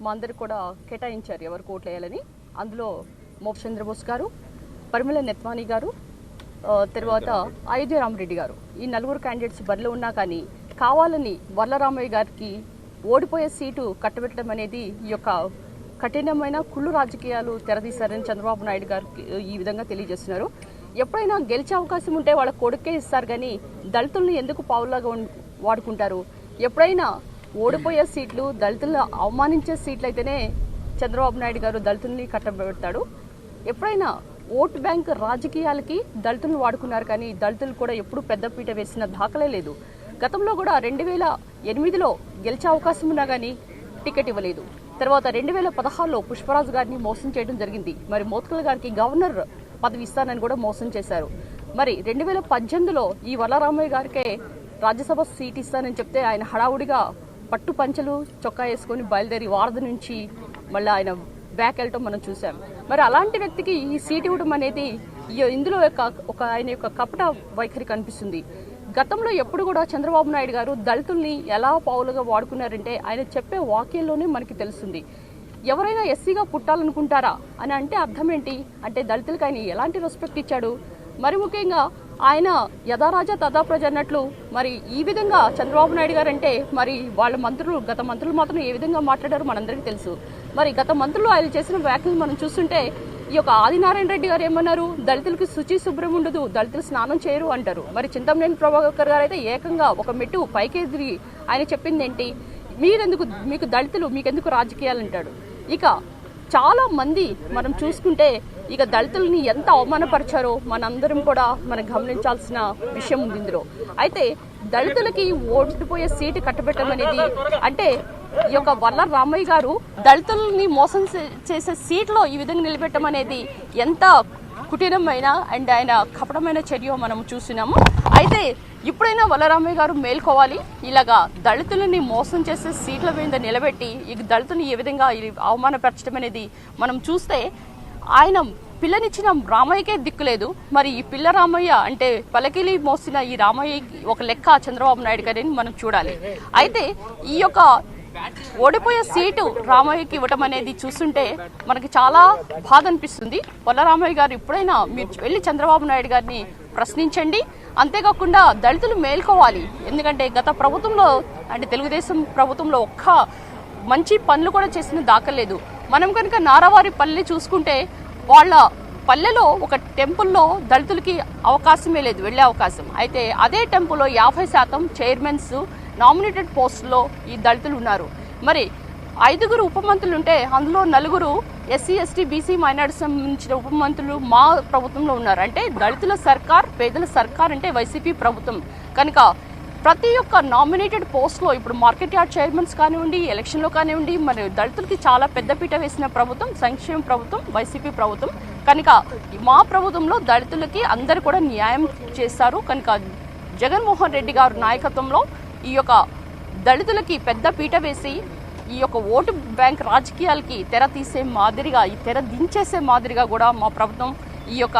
మా అందరికి కూడా కేటాయించారు ఎవరు ఓట్లు వేయాలని. అందులో మోక్ష చంద్రబోస్ గారు, పరిమళ నెత్వానీ గారు, తర్వాత అయోధ్య రామరెడ్డి గారు, ఈ నలుగురు క్యాండిడేట్స్ బరిలో ఉన్నా కానీ కావాలని వరలరామయ్య గారికి ఓడిపోయే సీటు కట్టబెట్టడం అనేది ఈ యొక్క కఠినమైన కుళ్ళు రాజకీయాలు తెరదీశారని చంద్రబాబు నాయుడు గారికి ఈ విధంగా తెలియజేస్తున్నారు. ఎప్పుడైనా గెలిచే అవకాశం ఉంటే వాళ్ళ కొడుకే ఇస్తారు కానీ దళితుల్ని ఎందుకు పావులాగా వాడుకుంటారు? ఎప్పుడైనా ఓడిపోయే సీట్లు, దళితులను అవమానించే సీట్లు అయితేనే చంద్రబాబు నాయుడు గారు దళితుల్ని కట్టబెడతాడు. ఎప్పుడైనా ఓటు బ్యాంక్ రాజకీయాలకి దళితులను వాడుకున్నారు కానీ దళితులు కూడా ఎప్పుడు పెద్దపీట వేసిన దాఖలే లేదు. గతంలో కూడా 2008లో గెలిచే అవకాశం ఉన్నా కానీ టికెట్ ఇవ్వలేదు. తర్వాత 2016లో పుష్పరాజు గారిని మోసం చేయడం జరిగింది. మరి మోత్కుల గారికి గవర్నర్ పదవి ఇస్తానని కూడా మోసం చేశారు. మరి 2018లో ఈ వరలరామయ్య గారికే రాజ్యసభ సీట్ ఇస్తానని చెప్తే ఆయన హడావుడిగా పట్టు పంచలు చొక్కా వేసుకొని బయలుదేరి వారధ నుంచి మళ్ళీ ఆయన బ్యాక్ వెళ్ళటం మనం చూసాం. మరి అలాంటి వ్యక్తికి ఈ సీట్ ఇవ్వడం అనేది ఇందులో ఆయన యొక్క కపట వైఖరి కనిపిస్తుంది. గతంలో ఎప్పుడు కూడా చంద్రబాబు నాయుడు గారు దళితుల్ని ఎలా పావులుగా వాడుకున్నారంటే ఆయన చెప్పే వాక్యంలోనే మనకి తెలుస్తుంది. ఎవరైనా ఎస్సీగా పుట్టాలనుకుంటారా అని అంటే అర్థం ఏంటి అంటే దళితులకి ఆయన ఎలాంటి రెస్పెక్ట్ ఇచ్చాడు? మరి ముఖ్యంగా ఆయన యథారాజా తథా ప్రజ అన్నట్లు మరి ఈ విధంగా చంద్రబాబు నాయుడు గారు అంటే మరి వాళ్ళ గత మంత్రులు మాత్రం ఏ విధంగా మాట్లాడారో మనందరికీ తెలుసు. మరి గత మంత్రులు ఆయన చేసిన వ్యాఖ్యలు మనం చూస్తుంటే ఈ యొక్క ఆదినారాయణ రెడ్డి గారు ఏమన్నారు? దళితులకి శుచి శుభ్రం ఉండదు, దళితులు స్నానం చేయరు అంటారు. మరి చింతమనేని ప్రభాకర్ గారు అయితే ఏకంగా ఒక మెట్టు పైకి ఎదిరి ఆయన చెప్పింది ఏంటి? మీకు దళితులు మీకెందుకు రాజకీయాలు అంటాడు. ఇక చాలా మంది మనం చూసుకుంటే ఇక దళితులని ఎంత అవమానపరిచారో మనందరం కూడా మనం గమనించాల్సిన విషయం ఉంది ఇందులో. అయితే దళితులకి ఓడిపోయే సీటు కట్టబెట్టడం అనేది అంటే ఈ యొక్క వరలరామయ్య గారు దళితులని మోసం చేసే సీట్లో ఈ విధంగా నిలబెట్టడం అనేది ఎంత కుటీరమైన అండ్ ఆయన కపటమైన చర్య మనం చూస్తున్నాము. అయితే ఇప్పుడైనా వరలరామయ్య గారు మేల్కోవాలి. ఇలాగా దళితులని మోసం చేసే సీట్ల మీద నిలబెట్టి ఈ దళితుని ఏ విధంగా అవమానపరచడం అనేది మనం చూస్తే ఆయన పిల్లనిచ్చిన రామయ్యకే దిక్కులేదు. మరి ఈ పిల్ల రామయ్య అంటే పలకిలి మోసిన ఈ రామయ్య ఒక లెక్క చంద్రబాబు నాయుడు గారిని మనం చూడాలి. అయితే ఈ యొక్క ఓడిపోయే సీటు రామయ్యకి ఇవ్వటం అనేది చూస్తుంటే మనకి చాలా బాధ అనిపిస్తుంది. వరలరామయ్య గారు ఇప్పుడైనా మీరు వెళ్ళి చంద్రబాబు నాయుడు గారిని ప్రశ్నించండి. అంతేకాకుండా దళితులు మేల్కోవాలి. ఎందుకంటే గత ప్రభుత్వంలో అంటే తెలుగుదేశం ప్రభుత్వంలో ఒక్క మంచి పనులు కూడా చేసిన దాఖలేదు. మనం కనుక నారావారి పల్లె చూసుకుంటే వాళ్ళ పల్లెలో ఒక టెంపుల్లో దళితులకి అవకాశమే లేదు వెళ్ళే అవకాశం. అయితే అదే టెంపుల్లో 50% చైర్మన్స్ నామినేటెడ్ పోస్టులో ఈ దళితులు ఉన్నారు. మరి 5 ఉప మంత్రులు ఉంటే అందులో 4 ఎస్సీ ఎస్టీ బీసీ మైనారిటీకి సంబంధించిన ఉప మంత్రులు మా ప్రభుత్వంలో ఉన్నారు. అంటే దళితుల సర్కార్, పేదల సర్కార్ అంటే వైసీపీ ప్రభుత్వం. కనుక ప్రతి ఒక్క నామినేటెడ్ పోస్ట్లో ఇప్పుడు మార్కెట్ యార్డ్ చైర్మన్స్ కానివ్వండి, ఎలక్షన్లో కానివ్వండి, మరి దళితులకి చాలా పెద్దపీట వేసిన ప్రభుత్వం సంక్షేమ ప్రభుత్వం వైసీపీ ప్రభుత్వం. కనుక మా ప్రభుత్వంలో దళితులకి అందరూ కూడా న్యాయం చేస్తారు. కనుక జగన్మోహన్ రెడ్డి గారి నాయకత్వంలో ఈ యొక్క దళితులకి పెద్ద పీట వేసి ఈ యొక్క ఓటు బ్యాంక్ రాజకీయాలకి తెర తీసే మాదిరిగా, ఈ తెర దించేసే మాదిరిగా కూడా మా ప్రభుత్వం ఈ యొక్క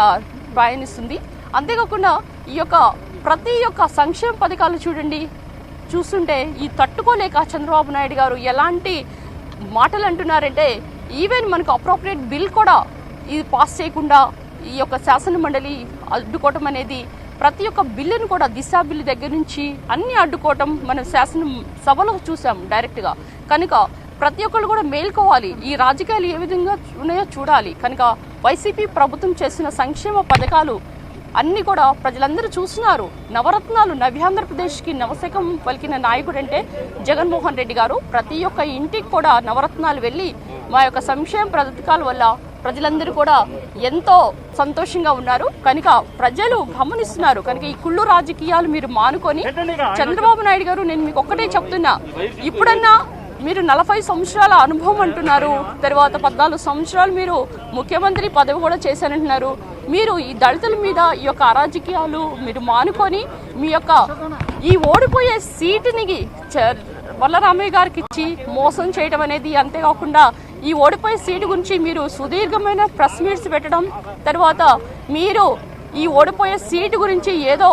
ప్రయాణిస్తుంది. అంతేకాకుండా ఈ యొక్క ప్రతి ఒక్క సంక్షేమ పథకాలు చూస్తుంటే ఈ తట్టుకోలేక చంద్రబాబు నాయుడు గారు ఎలాంటి మాటలు అంటున్నారంటే ఈవెన్ మనకు అప్రోప్రియేట్ బిల్ కూడా ఇది పాస్ చేయకుండా ఈ యొక్క శాసన మండలి అడ్డుకోవటం అనేది ప్రతి ఒక్క బిల్లును కూడా దిశా బిల్లు దగ్గర నుంచి అన్ని అడ్డుకోవటం మనం శాసన సభలో చూసాం డైరెక్ట్గా. కనుక ప్రతి ఒక్కరు కూడా మేల్కోవాలి. ఈ రాజకీయాలు ఏ విధంగా ఉన్నాయో చూడాలి. కనుక వైసీపీ ప్రభుత్వం చేసిన సంక్షేమ పథకాలు అన్ని కూడా ప్రజలందరూ చూస్తున్నారు. నవరత్నాలు, నవ్యాంధ్రప్రదేశ్కి నవశకం పలికిన నాయకుడు అంటే జగన్మోహన్ రెడ్డి గారు. ప్రతి ఒక్క ఇంటికి కూడా నవరత్నాలు వెళ్ళి మా యొక్క సంక్షేమ పథకాల వల్ల ప్రజలందరూ కూడా ఎంతో సంతోషంగా ఉన్నారు. కనుక ప్రజలు గమనిస్తున్నారు. కనుక ఈ కుళ్ళు రాజకీయాలు మీరు మానుకొని చంద్రబాబు నాయుడు గారు, నేను మీకు ఒక్కటే చెప్తున్నా, ఇప్పుడన్నా మీరు 40 సంవత్సరాల అనుభవం అంటున్నారు, తర్వాత 14 సంవత్సరాలు మీరు ముఖ్యమంత్రి పదవి కూడా చేశానంటున్నారు. మీరు ఈ దళితుల మీద ఈ యొక్క అరాజకీయాలు మీరు మానుకొని మీ యొక్క ఈ ఓడిపోయే సీటుని వరలరామయ్య గారికి ఇచ్చి మోసం చేయడం అనేది, అంతేకాకుండా ఈ ఓడిపోయే సీటు గురించి మీరు సుదీర్ఘమైన ప్రెస్ మీట్స్ పెట్టడం, తర్వాత మీరు ఈ ఓడిపోయే సీటు గురించి ఏదో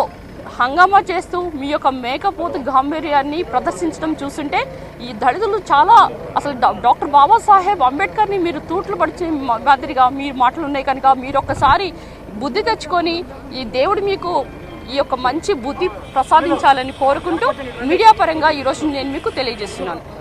హంగామా చేస్తూ మీ యొక్క మేకపోతు గాంభీర్యాన్ని ప్రదర్శించడం చూస్తుంటే ఈ దళితులు చాలా అసలు డాక్టర్ బాబాసాహెబ్ అంబేద్కర్ని మీరు తూట్లు పడిచే మాదిరిగా మీ మాటలు ఉన్నాయి కనుక మీరు ఒక్కసారి బుద్ధి తెచ్చుకొని ఈ దేవుడు మీకు ఈ యొక్క మంచి బుద్ధి ప్రసాదించాలని కోరుకుంటూ మీడియా పరంగా ఈరోజు నేను మీకు తెలియజేస్తున్నాను.